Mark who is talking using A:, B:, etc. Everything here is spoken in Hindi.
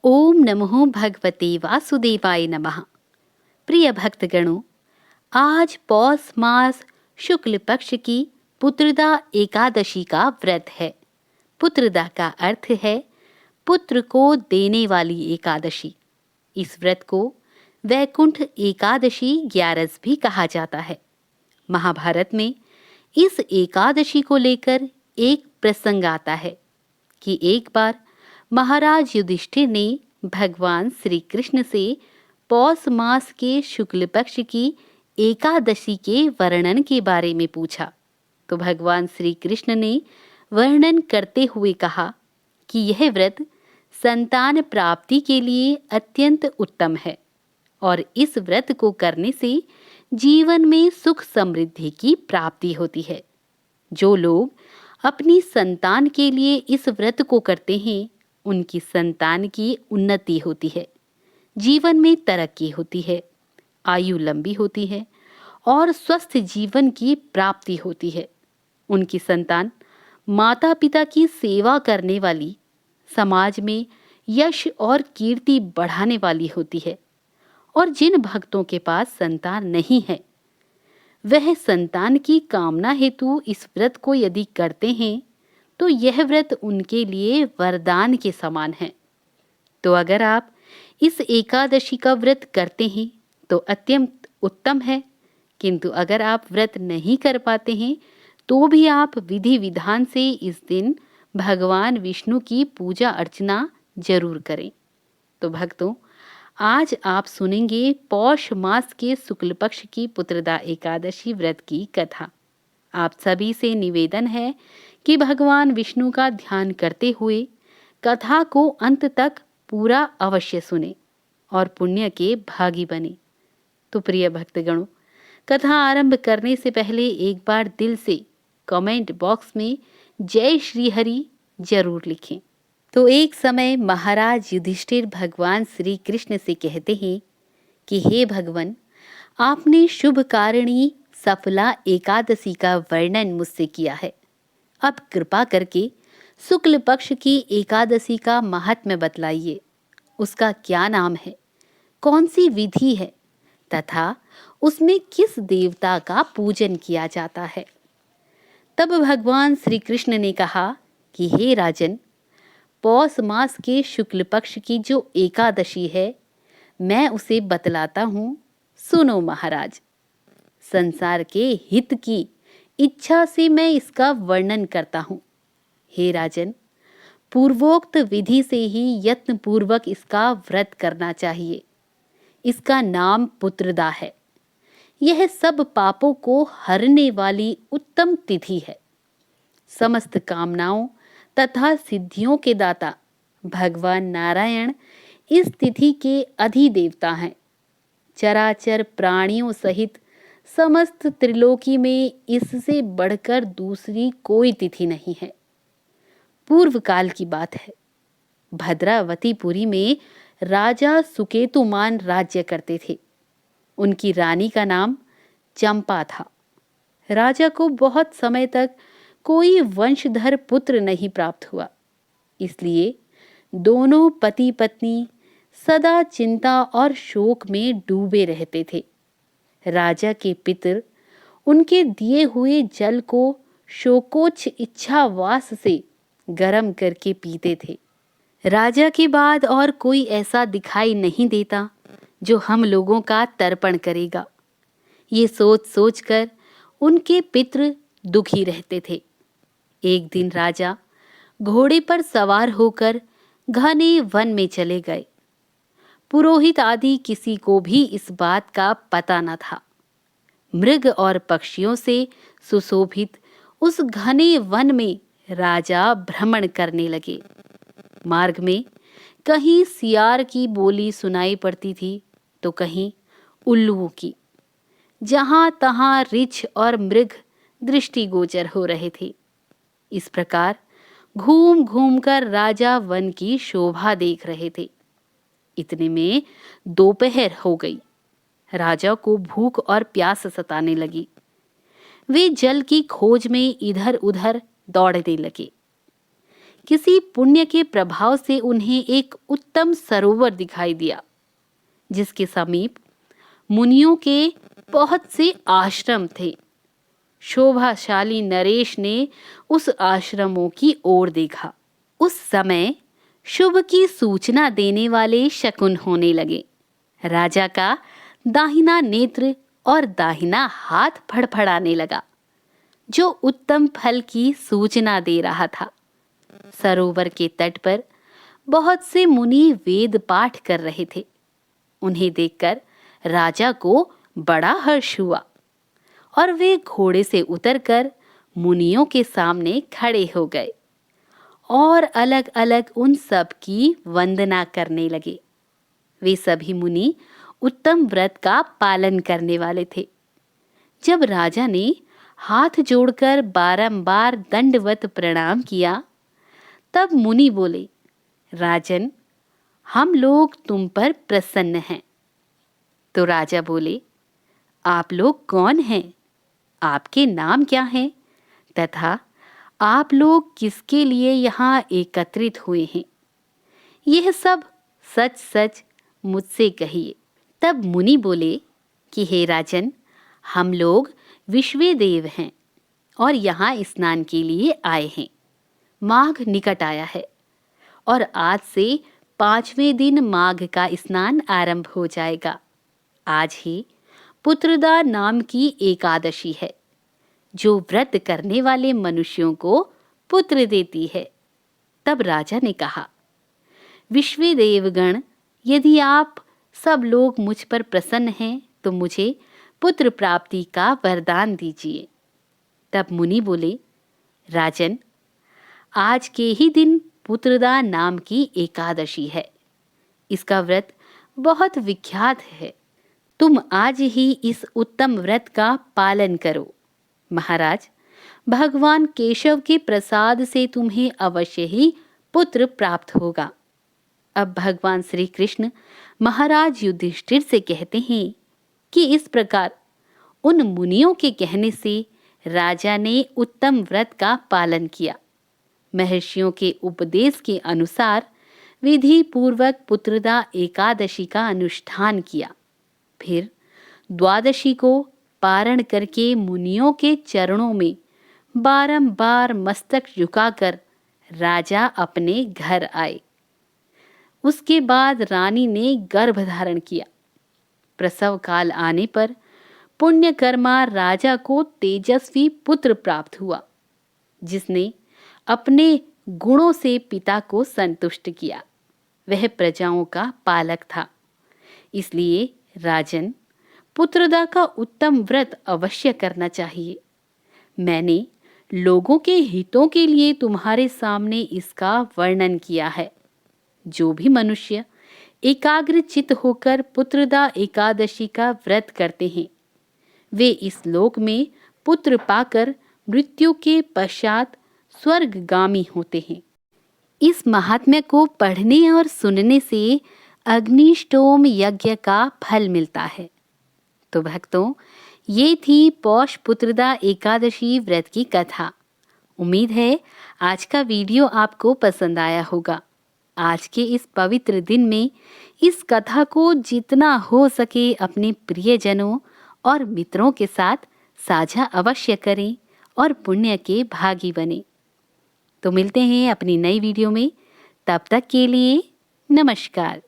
A: ओम नमो भगवते वासुदेवाय नमः। प्रिय भक्तगणों, आज पौष मास शुक्ल पक्ष की पुत्रदा एकादशी का व्रत है। पुत्रदा का अर्थ है पुत्र को देने वाली एकादशी। इस व्रत को वैकुंठ एकादशी ग्यारस भी कहा जाता है। महाभारत में इस एकादशी को लेकर एक प्रसंग आता है कि एक बार महाराज युधिष्ठिर ने भगवान श्री कृष्ण से पौष मास के शुक्ल पक्ष की एकादशी के वर्णन के बारे में पूछा। तो भगवान श्री कृष्ण ने वर्णन करते हुए कहा कि यह व्रत संतान प्राप्ति के लिए अत्यंत उत्तम है और इस व्रत को करने से जीवन में सुख समृद्धि की प्राप्ति होती है। जो लोग अपनी संतान के लिए इस व्रत को करते हैं, उनकी संतान की उन्नति होती है, जीवन में तरक्की होती है, आयु लंबी होती है और स्वस्थ जीवन की प्राप्ति होती है। उनकी संतान माता पिता की सेवा करने वाली, समाज में यश और कीर्ति बढ़ाने वाली होती है। और जिन भक्तों के पास संतान नहीं है, वह संतान की कामना हेतु इस व्रत को यदि करते हैं तो यह व्रत उनके लिए वरदान के समान है। तो अगर आप इस एकादशी का व्रत करते हैं तो अत्यंत उत्तम है, किंतु अगर आप व्रत नहीं कर पाते हैं तो भी आप विधि विधान से इस दिन भगवान विष्णु की पूजा अर्चना जरूर करें। तो भक्तों, आज आप सुनेंगे पौष मास के शुक्ल पक्ष की पुत्रदा एकादशी व्रत की कथा। आप सभी से निवेदन है कि भगवान विष्णु का ध्यान करते हुए कथा को अंत तक पूरा अवश्य सुने और पुण्य के भागी बने। तो प्रिय भक्तगणों, कथा आरंभ करने से पहले एक बार दिल से कमेंट बॉक्स में जय श्री हरि जरूर लिखें। तो एक समय महाराज युधिष्ठिर भगवान श्री कृष्ण से कहते हैं कि हे भगवान, आपने शुभ कारिणी सफला एकादशी का वर्णन मुझसे किया है। अब कृपा करके शुक्ल पक्ष की एकादशी का महात्म्य बतलाइए। उसका क्या नाम है, कौन सी विधि है तथा उसमें किस देवता का पूजन किया जाता है। तब भगवान श्री कृष्ण ने कहा कि हे राजन, पौष मास के शुक्ल पक्ष की जो एकादशी है, मैं उसे बतलाता हूँ। सुनो महाराज, संसार के हित की इच्छा से मैं इसका वर्णन करता हूँ। हे राजन, पूर्वोक्त विधि से ही यत्न पूर्वक इसका व्रत करना चाहिए। इसका नाम पुत्रदा है। यह सब पापों को हरने वाली उत्तम तिथि है। समस्त कामनाओं तथा सिद्धियों के दाता भगवान नारायण इस तिथि के अधिदेवता हैं। चराचर प्राणियों सहित समस्त त्रिलोकी में इससे बढ़कर दूसरी कोई तिथि नहीं है। पूर्व काल की बात है। भद्रावतीपुरी में राजा सुकेतुमान राज्य करते थे। उनकी रानी का नाम चंपा था। राजा को बहुत समय तक कोई वंशधर पुत्र नहीं प्राप्त हुआ, इसलिए दोनों पति पत्नी सदा चिंता और शोक में डूबे रहते थे। राजा के पितर उनके दिए हुए जल को शोकोच्छ इच्छावास से गर्म करके पीते थे। राजा के बाद और कोई ऐसा दिखाई नहीं देता जो हम लोगों का तर्पण करेगा। ये सोच सोचकर उनके पितृ दुखी रहते थे। एक दिन राजा घोड़े पर सवार होकर घने वन में चले गए। पुरोहित आदि किसी को भी इस बात का पता न था। मृग और पक्षियों से सुशोभित उस घने वन में राजा भ्रमण करने लगे। मार्ग में कहीं सियार की बोली सुनाई पड़ती थी तो कहीं उल्लुओं की। जहां तहां रीछ और मृग दृष्टिगोचर हो रहे थे। इस प्रकार घूम घूम कर राजा वन की शोभा देख रहे थे। इतने में दोपहर हो गई। राजा को भूख और प्यास सताने लगी। वे जल की खोज में इधर उधर दौड़ने लगे। किसी पुण्य के प्रभाव से उन्हें एक उत्तम सरोवर दिखाई दिया, जिसके समीप मुनियों के बहुत से आश्रम थे। शोभाशाली नरेश ने उस आश्रमों की ओर देखा। उस समय शुभ की सूचना देने वाले शकुन होने लगे। राजा का दाहिना नेत्र और दाहिना हाथ फड़फड़ाने लगा, जो उत्तम फल की सूचना दे रहा था। सरोवर के तट पर बहुत से मुनि वेद पाठ कर रहे थे। उन्हें देखकर राजा को बड़ा हर्ष हुआ और वे घोड़े से उतरकर मुनियों के सामने खड़े हो गए और अलग अलग उन सब की वंदना करने लगे। वे सभी मुनि उत्तम व्रत का पालन करने वाले थे। जब राजा ने हाथ जोड़कर बारंबार दंडवत प्रणाम किया, तब मुनि बोले, राजन, हम लोग तुम पर प्रसन्न हैं। तो राजा बोले, आप लोग कौन हैं? आपके नाम क्या हैं? तथा आप लोग किसके लिए यहाँ एकत्रित हुए हैं? यह सब सच सच मुझसे कहिए। तब मुनि बोले कि हे राजन, हम लोग विश्वेदेव हैं और यहाँ स्नान के लिए आए हैं। माघ निकट आया है और आज से 5वें दिन माघ का स्नान आरंभ हो जाएगा। आज ही पुत्रदा नाम की एकादशी है, जो व्रत करने वाले मनुष्यों को पुत्र देती है। तब राजा ने कहा, विश्वेदेवगण, यदि आप सब लोग मुझ पर प्रसन्न हैं तो मुझे पुत्र प्राप्ति का वरदान दीजिए। तब मुनि बोले, राजन, आज के ही दिन पुत्रदा नाम की एकादशी है। इसका व्रत बहुत विख्यात है। तुम आज ही इस उत्तम व्रत का पालन करो। महाराज, भगवान केशव के प्रसाद से तुम्हें अवश्य ही पुत्र प्राप्त होगा। अब भगवान श्री कृष्ण महाराज युधिष्ठिर से कहते हैं कि इस प्रकार उन मुनियों के कहने से राजा ने उत्तम व्रत का पालन किया। महर्षियों के उपदेश के अनुसार विधि पूर्वक पुत्रदा एकादशी का अनुष्ठान किया। फिर द्वादशी को पारण करके मुनियों के चरणों में बारंबार मस्तक झुकाकर राजा अपने घर आए। उसके बाद रानी ने गर्भ धारण किया। प्रसव काल आने पर पुण्यकर्मा राजा को तेजस्वी पुत्र प्राप्त हुआ, जिसने अपने गुणों से पिता को संतुष्ट किया। वह प्रजाओं का पालक था। इसलिए राजन, पुत्रदा का उत्तम व्रत अवश्य करना चाहिए। मैंने लोगों के हितों के लिए तुम्हारे सामने इसका वर्णन किया है। जो भी मनुष्य एकाग्र चित्त होकर पुत्रदा एकादशी का व्रत करते हैं, वे इस लोक में पुत्र पाकर मृत्यु के पश्चात स्वर्गगामी होते हैं। इस महात्म्य को पढ़ने और सुनने से अग्निष्टोम यज्ञ का फल मिलता है। तो भक्तों, ये थी पौष पुत्रदा एकादशी व्रत की कथा। उम्मीद है आज का वीडियो आपको पसंद आया होगा। आज के इस पवित्र दिन में इस कथा को जितना हो सके अपने प्रियजनों और मित्रों के साथ साझा अवश्य करें और पुण्य के भागी बने। तो मिलते हैं अपनी नई वीडियो में। तब तक के लिए नमस्कार।